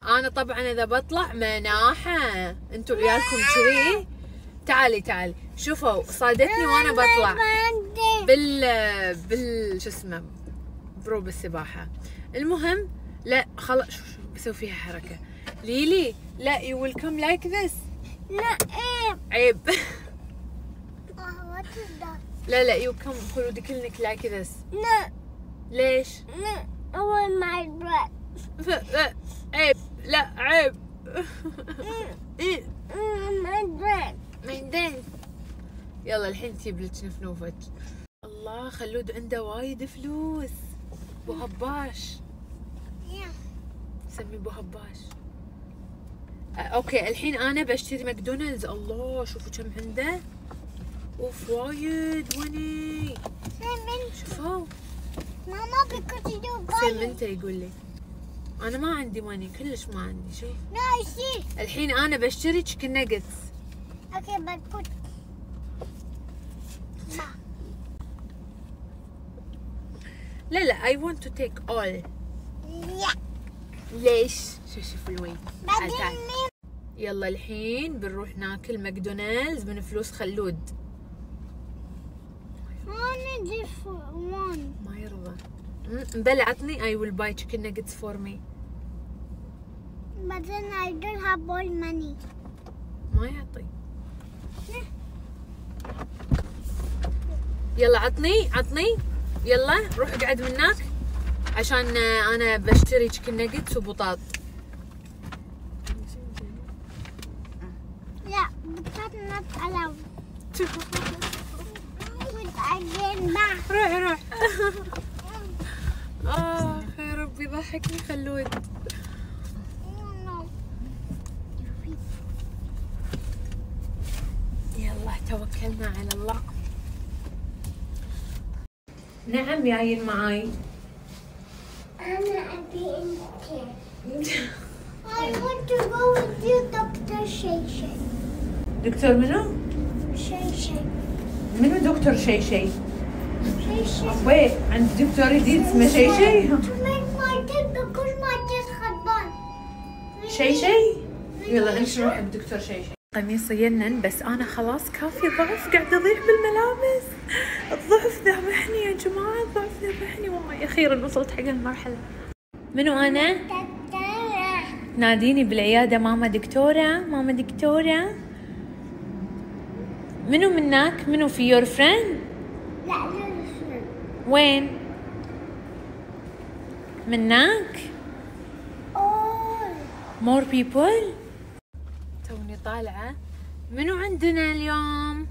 انا طبعا اذا بطلع مناحة، انتوا عيالكم كذي. تعالي شوفوا صادتني وانا بطلع بال شو اسمه بروب السباحة. المهم لا خلاص شو بسوي فيها حركة. ليلي لا you will come like this. لا عيب. what is that؟ لا you come خلودك لك like this. لا ليش؟ لا أول my breath. لا عيب، لا عيب. my breath. بعدين يلا الحين تجيب لك نفنوفك. الله خلود عنده وايد فلوس. بو هباش. سمي بو هباش. اوكي الحين انا بشتري ماكدونالدز. الله شوفوا كم عنده. اوف وايد ماني. شوفوا ماما because you got سمنته يقول لي. انا ما عندي ماني كلش ما عندي. شوف no I see. الحين انا بشتري تشيكن ناجتس. Okay but put لا I want to take all. لا ليش؟ شوف الوين. تعال تعال. بعدين يلا الحين بنروح ناكل ماكدونالدز من فلوس خلود. only this one. ما يرضى. بلا عطني I will buy chicken nuggets for me. But then I don't have all money. ما يعطي. يلا عطني يلا روح اقعد من هناك عشان انا بشتري chicken nuggets وبطاط. Yeah, but that's not allowed. Put again back. روح يا ربي ضحكني خلود. No. يلا توكلنا على الله. نعم جايين معاي. أنا أبي أنت. I want to go with you, Dr. Shay. دكتور منو؟ Shay. منو دكتور شي؟ Shay. وين عندي دكتور جديد اسمه شي؟ To make my teeth because my teeth خربان. شي؟ يلا نمشي نروح بدكتور شي. قميصي ينن بس انا خلاص كافي ضعف قاعده اضيع بالملابس. الضعف ذبحني يا جماعه، الضعف ذبحني والله. اخيرا وصلت حق المرحله. منو انا؟ ناديني بالعياده ماما دكتوره. منو منك؟ منو في يور فريند؟ لا وين؟ منك؟ more people. توني طالعة. منو عندنا اليوم؟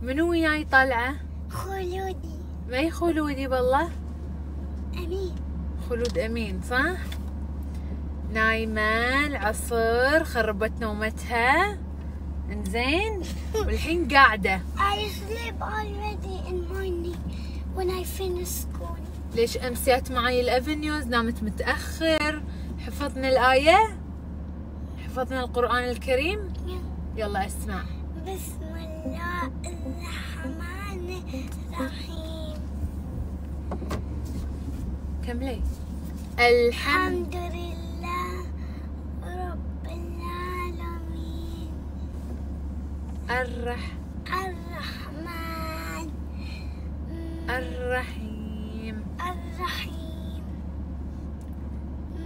منو وياي طالعة؟ خلودي. ما هي خلودي بالله. أمين. خلود أمين صح؟ نايمة العصر خربت نومتها. انزين والحين قاعدة. I sleep already in morning when I finish school. ليش أمسيت معي الأفنيوز؟ نامت متأخر. حفظنا الآية؟ حفظنا القرآن الكريم؟ يلا اسمع. بسم الله الرحمن الرحيم. كملي. الحمد لله رب العالمين. الرحمن الرحيم.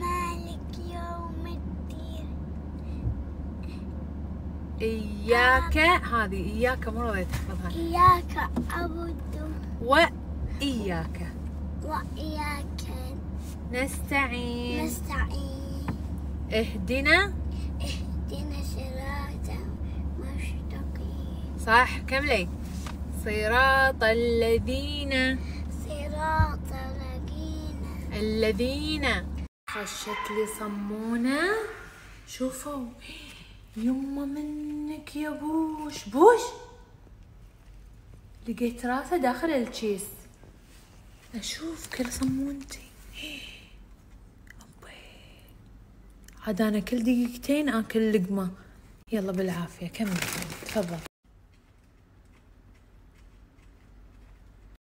مالك يوم الدين. إياك. هذه إياك مو راضية تحفظها. إياك أعبد وإياك وإياك نستعين. اهدنا صراط مستقيم. صح كملي. صراط الذين خشت لي صمونة. شوفوا يما منك يا بوش لقيت راسه داخل الكيس. اشوف كل صمونتي. عاد انا كل دقيقتين اكل لقمة. يلا بالعافية كمل تفضل.